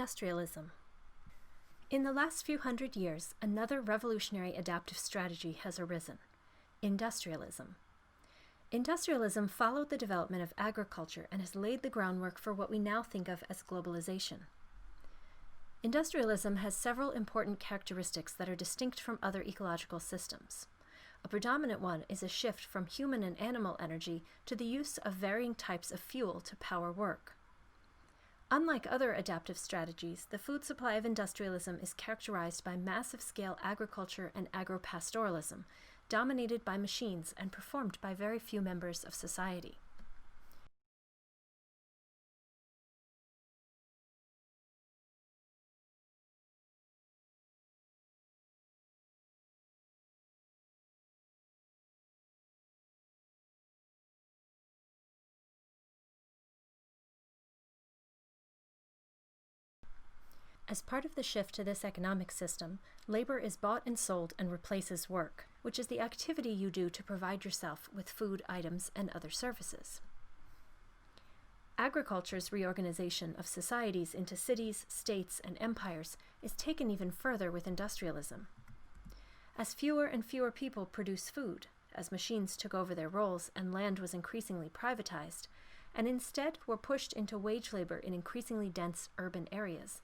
Industrialism. In the last few hundred years, another revolutionary adaptive strategy has arisen: industrialism. Industrialism followed the development of agriculture and has laid the groundwork for what we now think of as globalization. Industrialism has several important characteristics that are distinct from other ecological systems. A predominant one is a shift from human and animal energy to the use of varying types of fuel to power work. Unlike other adaptive strategies, the food supply of industrialism is characterized by massive-scale agriculture and agropastoralism, dominated by machines and performed by very few members of society. As part of the shift to this economic system, labor is bought and sold and replaces work, which is the activity you do to provide yourself with food, items, and other services. Agriculture's reorganization of societies into cities, states, and empires is taken even further with industrialism. As fewer and fewer people produce food, as machines took over their roles and land was increasingly privatized, and instead were pushed into wage labor in increasingly dense urban areas,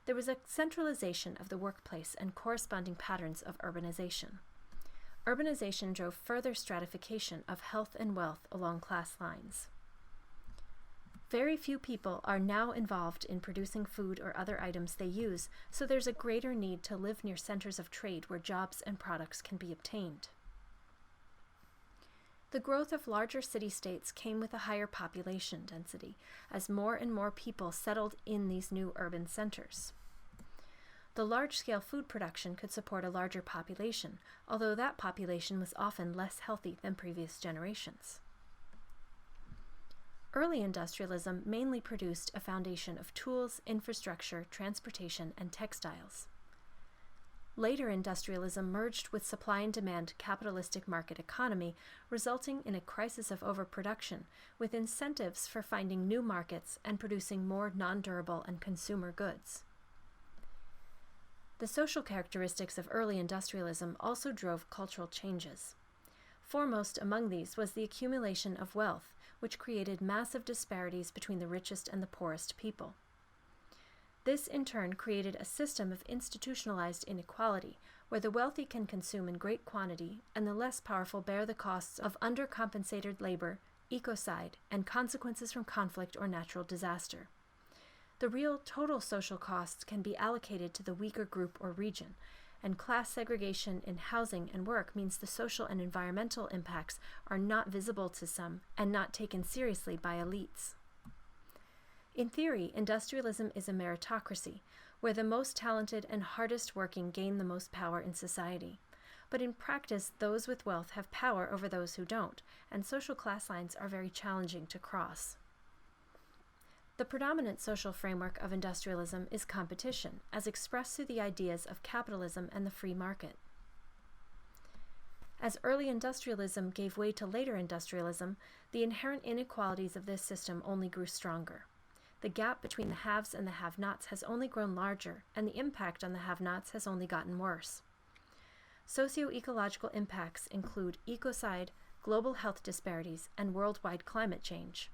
there was a centralization of the workplace and corresponding patterns of urbanization. Urbanization drove further stratification of health and wealth along class lines. Very few people are now involved in producing food or other items they use, so there's a greater need to live near centers of trade where jobs and products can be obtained. The growth of larger city-states came with a higher population density, as more and more people settled in these new urban centers. The large-scale food production could support a larger population, although that population was often less healthy than previous generations. Early industrialism mainly produced a foundation of tools, infrastructure, transportation, and textiles. Later industrialism merged with supply and demand capitalistic market economy, resulting in a crisis of overproduction, with incentives for finding new markets and producing more non-durable and consumer goods. The social characteristics of early industrialism also drove cultural changes. Foremost among these was the accumulation of wealth, which created massive disparities between the richest and the poorest people. This, in turn, created a system of institutionalized inequality, where the wealthy can consume in great quantity and the less powerful bear the costs of undercompensated labor, ecocide, and consequences from conflict or natural disaster. The real total social costs can be allocated to the weaker group or region, and class segregation in housing and work means the social and environmental impacts are not visible to some and not taken seriously by elites. In theory, industrialism is a meritocracy, where the most talented and hardest working gain the most power in society. But in practice, those with wealth have power over those who don't, and social class lines are very challenging to cross. The predominant social framework of industrialism is competition, as expressed through the ideas of capitalism and the free market. As early industrialism gave way to later industrialism, the inherent inequalities of this system only grew stronger. The gap between the haves and the have-nots has only grown larger, and the impact on the have-nots has only gotten worse. Socio-ecological impacts include ecocide, global health disparities, and worldwide climate change.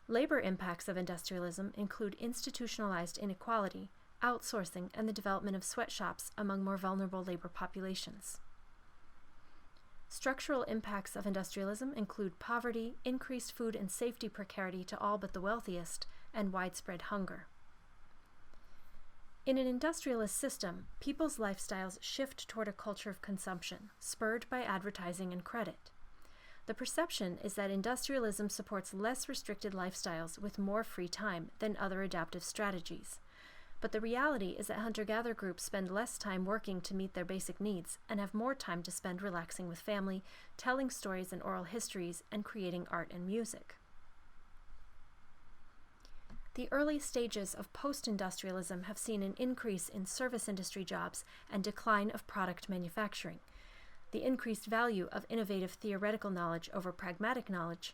Labor impacts of industrialism include institutionalized inequality, outsourcing, and the development of sweatshops among more vulnerable labor populations. Structural impacts of industrialism include poverty, increased food and safety precarity to all but the wealthiest, and widespread hunger. In an industrialist system, people's lifestyles shift toward a culture of consumption, spurred by advertising and credit. The perception is that industrialism supports less restricted lifestyles with more free time than other adaptive strategies. But the reality is that hunter-gatherer groups spend less time working to meet their basic needs and have more time to spend relaxing with family, telling stories and oral histories, and creating art and music. The early stages of post-industrialism have seen an increase in service industry jobs and decline of product manufacturing, the increased value of innovative theoretical knowledge over pragmatic knowledge,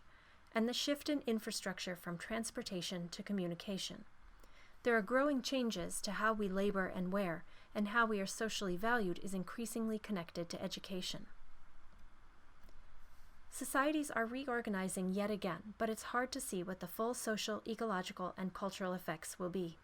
and the shift in infrastructure from transportation to communication. There are growing changes to how we labor and wear, and how we are socially valued is increasingly connected to education. Societies are reorganizing yet again, but it's hard to see what the full social, ecological, and cultural effects will be.